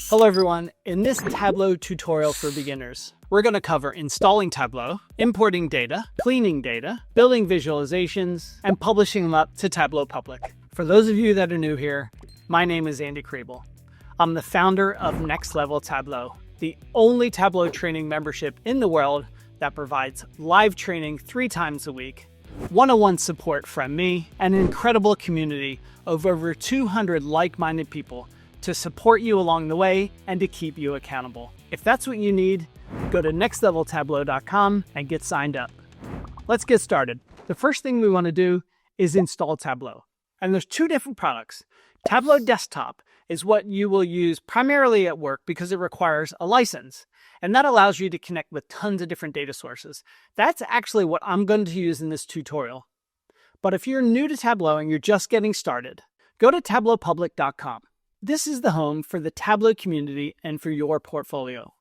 Hello everyone, in this Tableau tutorial for beginners, we're going to cover installing Tableau, importing data, cleaning data, building visualizations, and publishing them up to Tableau Public. For those of you that are new here, my name is Andy Kriebel. I'm the founder of Next Level Tableau, the only Tableau training membership in the world that provides live training 3 times a week, one-on-one support from me, and an incredible community of over 200 like-minded people to support you along the way and to keep you accountable. If that's what you need, go to nextleveltableau.com and get signed up. Let's get started. The first thing we want to do is install Tableau. And there's 2 different products. Tableau Desktop is what you will use primarily at work because it requires a license. And that allows you to connect with tons of different data sources. That's actually what I'm going to use in this tutorial. But if you're new to Tableau and you're just getting started, go to tableupublic.com. This is the home for the Tableau community and for your portfolio.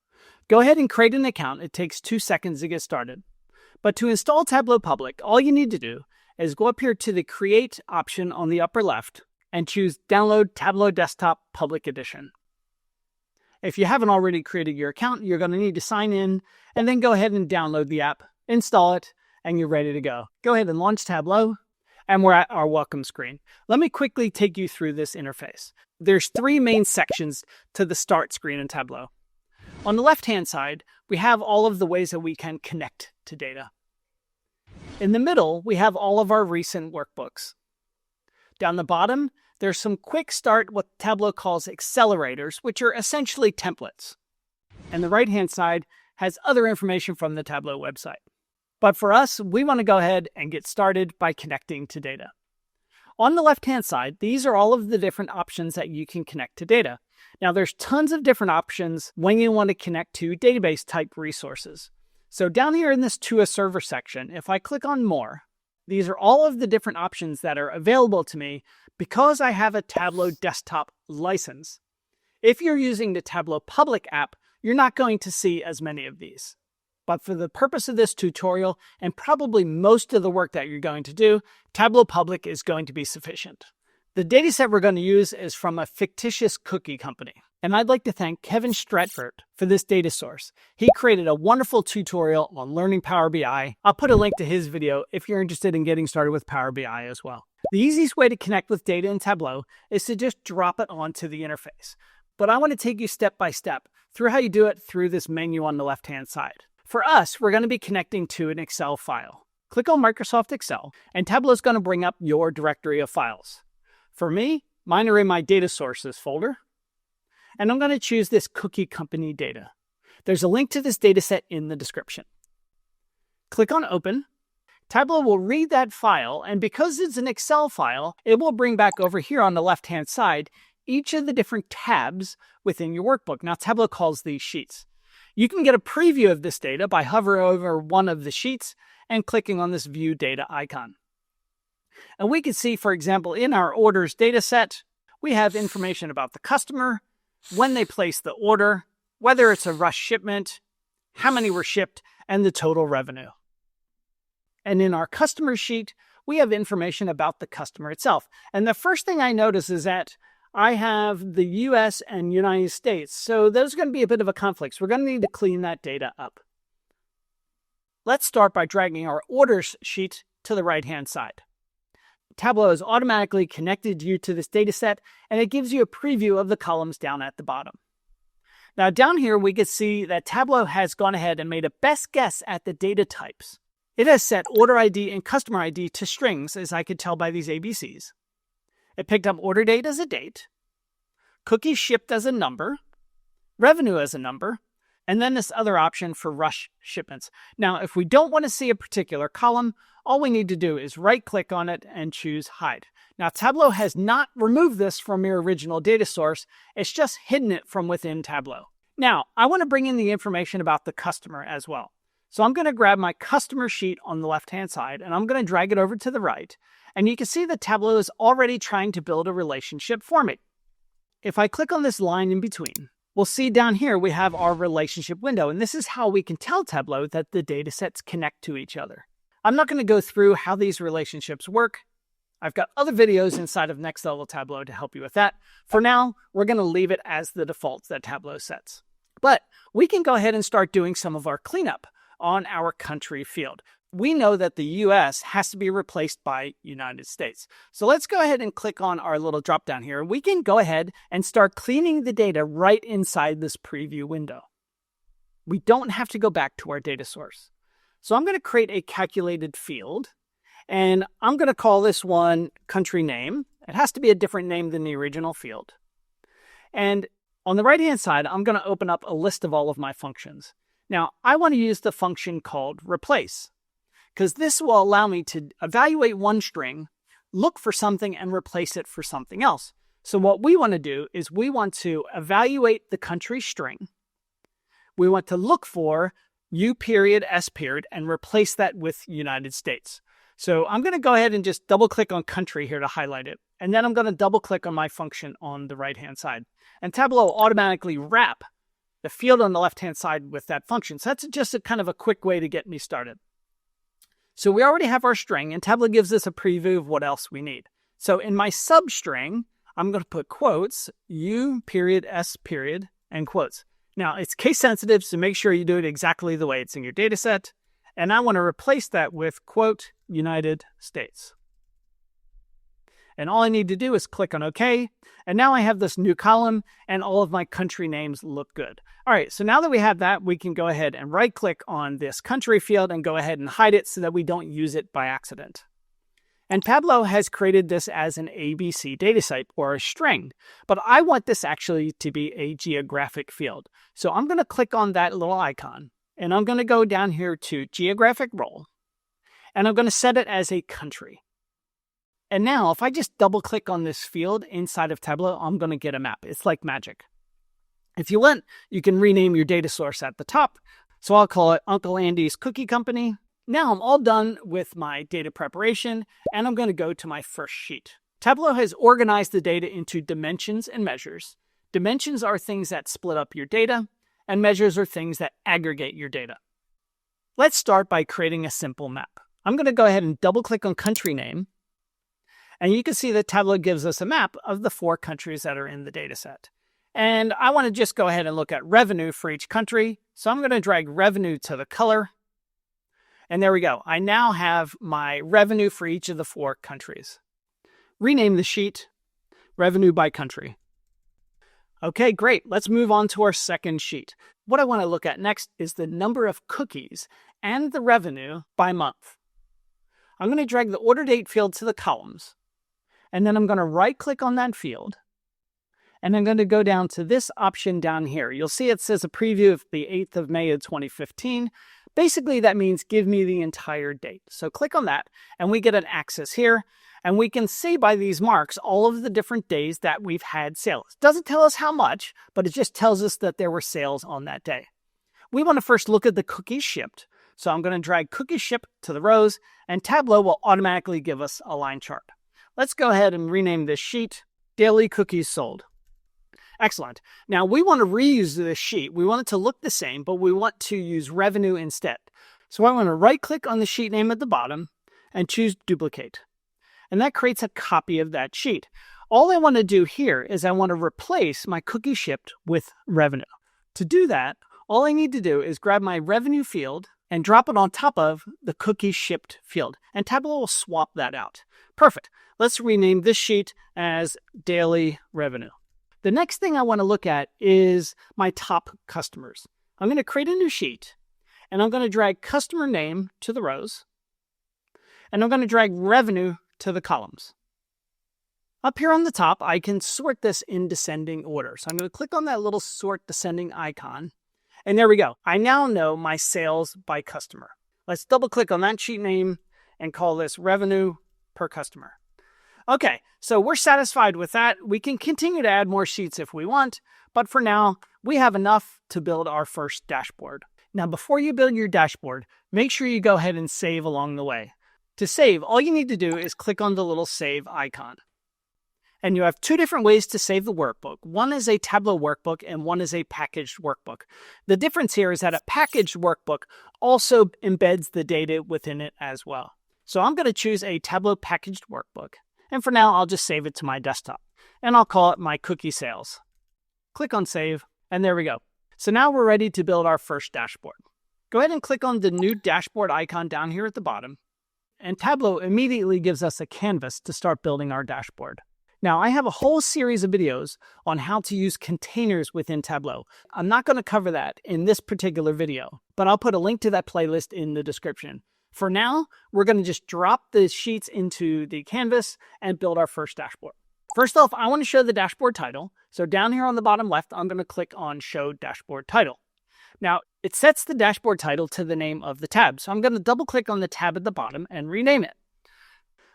Go ahead and create an account. It takes 2 seconds to get started. But to install Tableau Public, all you need to do is go up here to the Create option on the upper left and choose Download Tableau Desktop Public Edition. If you haven't already created your account, you're going to need to sign in and then go ahead and download the app, install it, and you're ready to go. Go ahead and launch Tableau. And we're at our welcome screen. Let me quickly take you through this interface. There's 3 main sections to the start screen in Tableau. On the left-hand side, we have all of the ways that we can connect to data. In the middle, we have all of our recent workbooks. Down the bottom, there's some quick start, what Tableau calls accelerators, which are essentially templates. And the right-hand side has other information from the Tableau website. But for us, we want to go ahead and get started by connecting to data. On the left-hand side, these are all of the different options that you can connect to data. Now, there's tons of different options when you want to connect to database type resources. So down here in this to a server section, if I click on more, these are all of the different options that are available to me because I have a Tableau Desktop license. If you're using the Tableau Public app, you're not going to see as many of these. But for the purpose of this tutorial, and probably most of the work that you're going to do, Tableau Public is going to be sufficient. The dataset we're going to use is from a fictitious cookie company. And I'd like to thank Kevin Stratford for this data source. He created a wonderful tutorial on learning Power BI. I'll put a link to his video if you're interested in getting started with Power BI as well. The easiest way to connect with data in Tableau is to just drop it onto the interface. But I want to take you step by step through how you do it through this menu on the left-hand side. For us, we're going to be connecting to an Excel file. Click on Microsoft Excel, and Tableau is going to bring up your directory of files. For me, mine are in my Data Sources folder, and I'm going to choose this cookie company data. There's a link to this dataset in the description. Click on Open. Tableau will read that file, and because it's an Excel file, it will bring back over here on the left-hand side each of the different tabs within your workbook. Now, Tableau calls these sheets. You can get a preview of this data by hovering over one of the sheets and clicking on this View Data icon. And we can see, for example, in our orders data set, we have information about the customer, when they placed the order, whether it's a rush shipment, how many were shipped, and the total revenue. And in our customer sheet, we have information about the customer itself. And the first thing I notice is that I have the US and United States, so there's going to be a bit of a conflict. So we're going to need to clean that data up. Let's start by dragging our orders sheet to the right-hand side. Tableau has automatically connected you to this data set, and it gives you a preview of the columns down at the bottom. Now down here, we can see that Tableau has gone ahead and made a best guess at the data types. It has set order ID and customer ID to strings, as I could tell by these ABCs. It picked up order date as a date, cookies shipped as a number, revenue as a number, and then this other option for rush shipments. Now, if we don't want to see a particular column, all we need to do is right-click on it and choose Hide. Now, Tableau has not removed this from your original data source. It's just hidden it from within Tableau. Now, I want to bring in the information about the customer as well. So I'm going to grab my customer sheet on the left-hand side, and I'm going to drag it over to the right. And you can see that Tableau is already trying to build a relationship for me. If I click on this line in between, we'll see down here we have our relationship window. And this is how we can tell Tableau that the data sets connect to each other. I'm not going to go through how these relationships work. I've got other videos inside of Next Level Tableau to help you with that. For now, we're going to leave it as the defaults that Tableau sets. But we can go ahead and start doing some of our cleanup on our country field. We know that the US has to be replaced by United States. So let's go ahead and click on our little drop down here. We can go ahead and start cleaning the data right inside this preview window. We don't have to go back to our data source. So I'm going to create a calculated field, and I'm going to call this one country name. It has to be a different name than the original field. And on the right-hand side, I'm going to open up a list of all of my functions. Now, I want to use the function called replace, because this will allow me to evaluate one string, look for something, and replace it for something else. So what we want to do is we want to evaluate the country string. We want to look for U period, S period, and replace that with United States. So I'm going to go ahead and just double click on country here to highlight it. And then I'm going to double click on my function on the right-hand side. And Tableau will automatically wrap the field on the left-hand side with that function. So that's just a kind of a quick way to get me started. So we already have our string, and Tableau gives us a preview of what else we need. So in my substring, I'm going to put quotes, U period, S period, and quotes. Now, it's case sensitive, so make sure you do it exactly the way it's in your data set. And I want to replace that with quote United States. And all I need to do is click on OK. And now I have this new column and all of my country names look good. All right, so now that we have that, we can go ahead and right click on this country field and go ahead and hide it so that we don't use it by accident. And Tableau has created this as an ABC data type or a string, but I want this actually to be a geographic field. So I'm going to click on that little icon. And I'm going to go down here to Geographic Role, and I'm going to set it as a country. And now, if I just double click on this field inside of Tableau, I'm going to get a map. It's like magic. If you want, you can rename your data source at the top. So I'll call it Uncle Andy's Cookie Company. Now I'm all done with my data preparation, and I'm going to go to my first sheet. Tableau has organized the data into dimensions and measures. Dimensions are things that split up your data, and measures are things that aggregate your data. Let's start by creating a simple map. I'm going to go ahead and double click on country name. And you can see that Tableau gives us a map of the 4 countries that are in the data set. And I want to just go ahead and look at revenue for each country. So I'm going to drag revenue to the color. And there we go. I now have my revenue for each of the 4 countries. Rename the sheet revenue by country. Okay, great. Let's move on to our second sheet. What I want to look at next is the number of cookies and the revenue by month. I'm going to drag the order date field to the columns, and then I'm going to right click on that field, and I'm going to go down to this option down here. You'll see it says a preview of the 8th of May of 2015. Basically, that means give me the entire date. So click on that, and we get an axis here. And we can see by these marks all of the different days that we've had sales. Doesn't tell us how much, but it just tells us that there were sales on that day. We want to first look at the cookies shipped. So I'm going to drag cookies shipped to the rows, and Tableau will automatically give us a line chart. Let's go ahead and rename this sheet Daily Cookies Sold. Excellent. Now we want to reuse this sheet. We want it to look the same, but we want to use revenue instead. So I want to right click on the sheet name at the bottom and choose Duplicate. And that creates a copy of that sheet. All I want to do here is I want to replace my cookie shipped with revenue. To do that, all I need to do is grab my revenue field and drop it on top of the cookie shipped field. And Tableau will swap that out. Perfect. Let's rename this sheet as Daily Revenue. The next thing I want to look at is my top customers. I'm going to create a new sheet, and I'm going to drag customer name to the rows, and I'm going to drag revenue to the columns. Up here on the top, I can sort this in descending order. So I'm going to click on that little sort descending icon. And there we go. I now know my sales by customer. Let's double click on that sheet name and call this revenue per customer. Okay, so we're satisfied with that. We can continue to add more sheets if we want, but for now, we have enough to build our first dashboard. Now, before you build your dashboard, make sure you go ahead and save along the way. To save, all you need to do is click on the little save icon. And you have 2 different ways to save the workbook. One is a Tableau workbook and one is a packaged workbook. The difference here is that a packaged workbook also embeds the data within it as well. So I'm going to choose a Tableau packaged workbook. And for now, I'll just save it to my desktop. And I'll call it my cookie sales. Click on Save, and there we go. So now we're ready to build our first dashboard. Go ahead and click on the new dashboard icon down here at the bottom. And Tableau immediately gives us a canvas to start building our dashboard. Now, I have a whole series of videos on how to use containers within Tableau. I'm not going to cover that in this particular video, but I'll put a link to that playlist in the description. For now, we're going to just drop the sheets into the canvas and build our first dashboard. First off, I want to show the dashboard title. So down here on the bottom left, I'm going to click on Show Dashboard Title. Now, it sets the dashboard title to the name of the tab. So I'm going to double click on the tab at the bottom and rename it.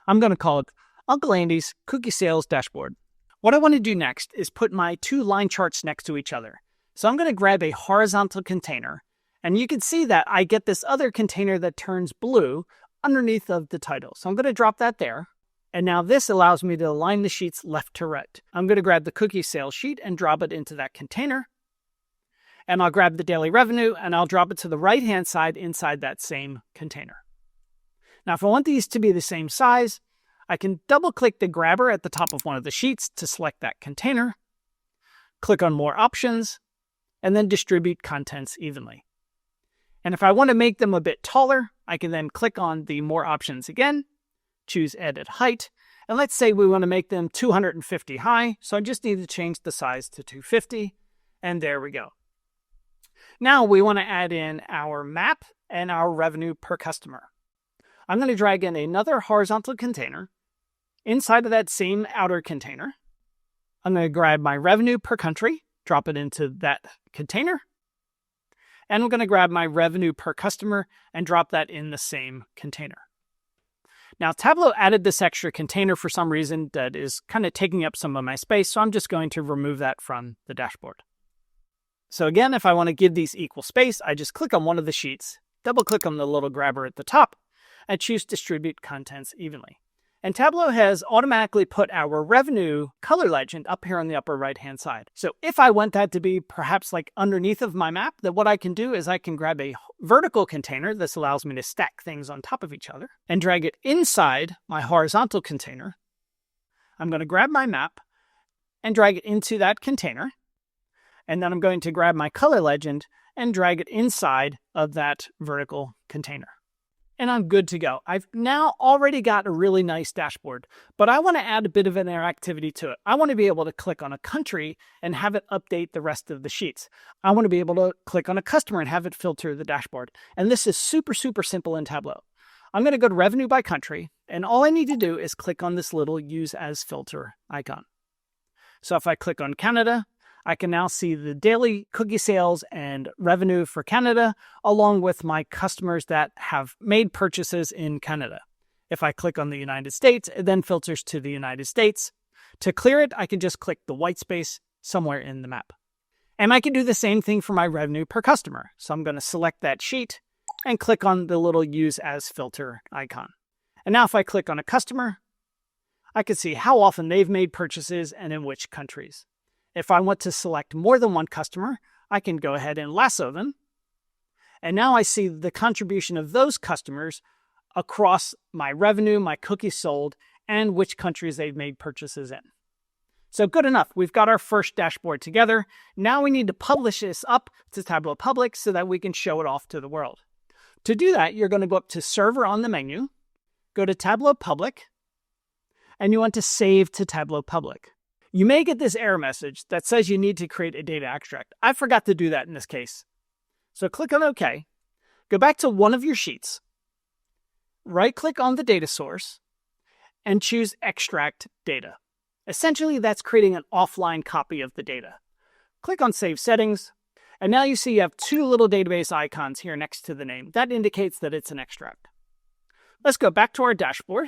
I'm going to call it Uncle Andy's Cookie Sales Dashboard. What I want to do next is put my two line charts next to each other. So I'm going to grab a horizontal container, and you can see that I get this other container that turns blue underneath of the title. So I'm going to drop that there. And now this allows me to align the sheets left to right. I'm going to grab the cookie sales sheet and drop it into that container. And I'll grab the daily revenue and I'll drop it to the right-hand side inside that same container. Now, if I want these to be the same size, I can double-click the grabber at the top of one of the sheets to select that container, click on More Options, and then distribute contents evenly. And if I want to make them a bit taller, I can then click on the More Options again, choose Edit Height, and let's say we want to make them 250 high, so I just need to change the size to 250, and there we go. Now we want to add in our map and our revenue per customer. I'm going to drag in another horizontal container. Inside of that same outer container, I'm going to grab my revenue per country, drop it into that container, and I'm going to grab my revenue per customer and drop that in the same container. Now, Tableau added this extra container for some reason that is kind of taking up some of my space, so I'm just going to remove that from the dashboard. So again, if I want to give these equal space, I just click on one of the sheets, double-click on the little grabber at the top, and choose Distribute Contents Evenly. And Tableau has automatically put our revenue color legend up here on the upper right-hand side. So if I want that to be perhaps like underneath of my map, then what I can do is I can grab a vertical container. This allows me to stack things on top of each other and drag it inside my horizontal container. I'm going to grab my map and drag it into that container. And then I'm going to grab my color legend and drag it inside of that vertical container. And I'm good to go. I've now already got a really nice dashboard, but I want to add a bit of interactivity to it. I want to be able to click on a country and have it update the rest of the sheets. I want to be able to click on a customer and have it filter the dashboard. And this is super, super simple in Tableau. I'm going to go to revenue by country, and all I need to do is click on this little Use as Filter icon. So if I click on Canada, I can now see the daily cookie sales and revenue for Canada, along with my customers that have made purchases in Canada. If I click on the United States, it then filters to the United States. To clear it, I can just click the white space somewhere in the map. And I can do the same thing for my revenue per customer. So I'm going to select that sheet and click on the little Use as Filter icon. And now if I click on a customer, I can see how often they've made purchases and in which countries. If I want to select more than one customer, I can go ahead and lasso them. And now I see the contribution of those customers across my revenue, my cookies sold, and which countries they've made purchases in. So good enough. We've got our first dashboard together. Now we need to publish this up to Tableau Public so that we can show it off to the world. To do that, you're going to go up to Server on the menu, go to Tableau Public, and you want to save to Tableau Public. You may get this error message that says you need to create a data extract. I forgot to do that in this case. So click on OK. Go back to one of your sheets. Right-click on the data source and choose Extract Data. Essentially, that's creating an offline copy of the data. Click on Save Settings, and now you see you have two little database icons here next to the name. That indicates that it's an extract. Let's go back to our dashboard,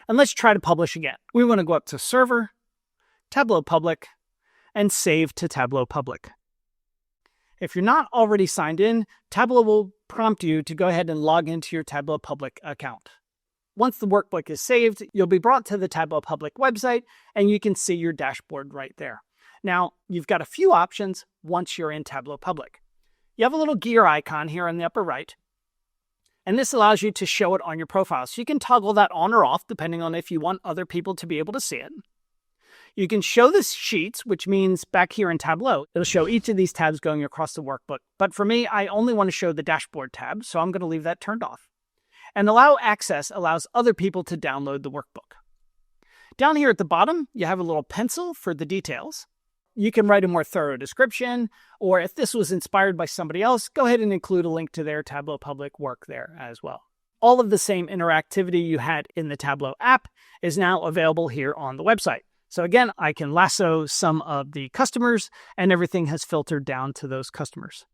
and let's try to publish again. We want to go up to Server, Tableau Public, and save to Tableau Public. If you're not already signed in, Tableau will prompt you to go ahead and log into your Tableau Public account. Once the workbook is saved, you'll be brought to the Tableau Public website, and you can see your dashboard right there. Now, you've got a few options once you're in Tableau Public. You have a little gear icon here on the upper right, And this allows you to show it on your profile. So you can toggle that on or off depending on if you want other people to be able to see it. You can show the sheets, which means back here in Tableau, it'll show each of these tabs going across the workbook. But for me, I only want to show the dashboard tab, so I'm going to leave that turned off. And allow access allows other people to download the workbook. Down here at the bottom, you have a little pencil for the details. You can write a more thorough description, or if this was inspired by somebody else, go ahead and include a link to their Tableau Public work there as well. All of the same interactivity you had in the Tableau app is now available here on the website. So again, I can lasso some of the customers and everything has filtered down to those customers.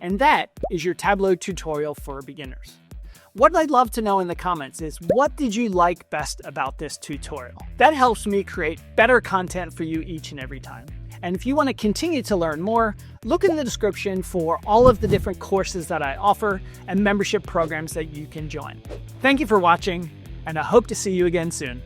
And that is your Tableau tutorial for beginners. What I'd love to know in the comments is, what did you like best about this tutorial? That helps me create better content for you each and every time. And if you want to continue to learn more, look in the description for all of the different courses that I offer and membership programs that you can join. Thank you for watching, and I hope to see you again soon.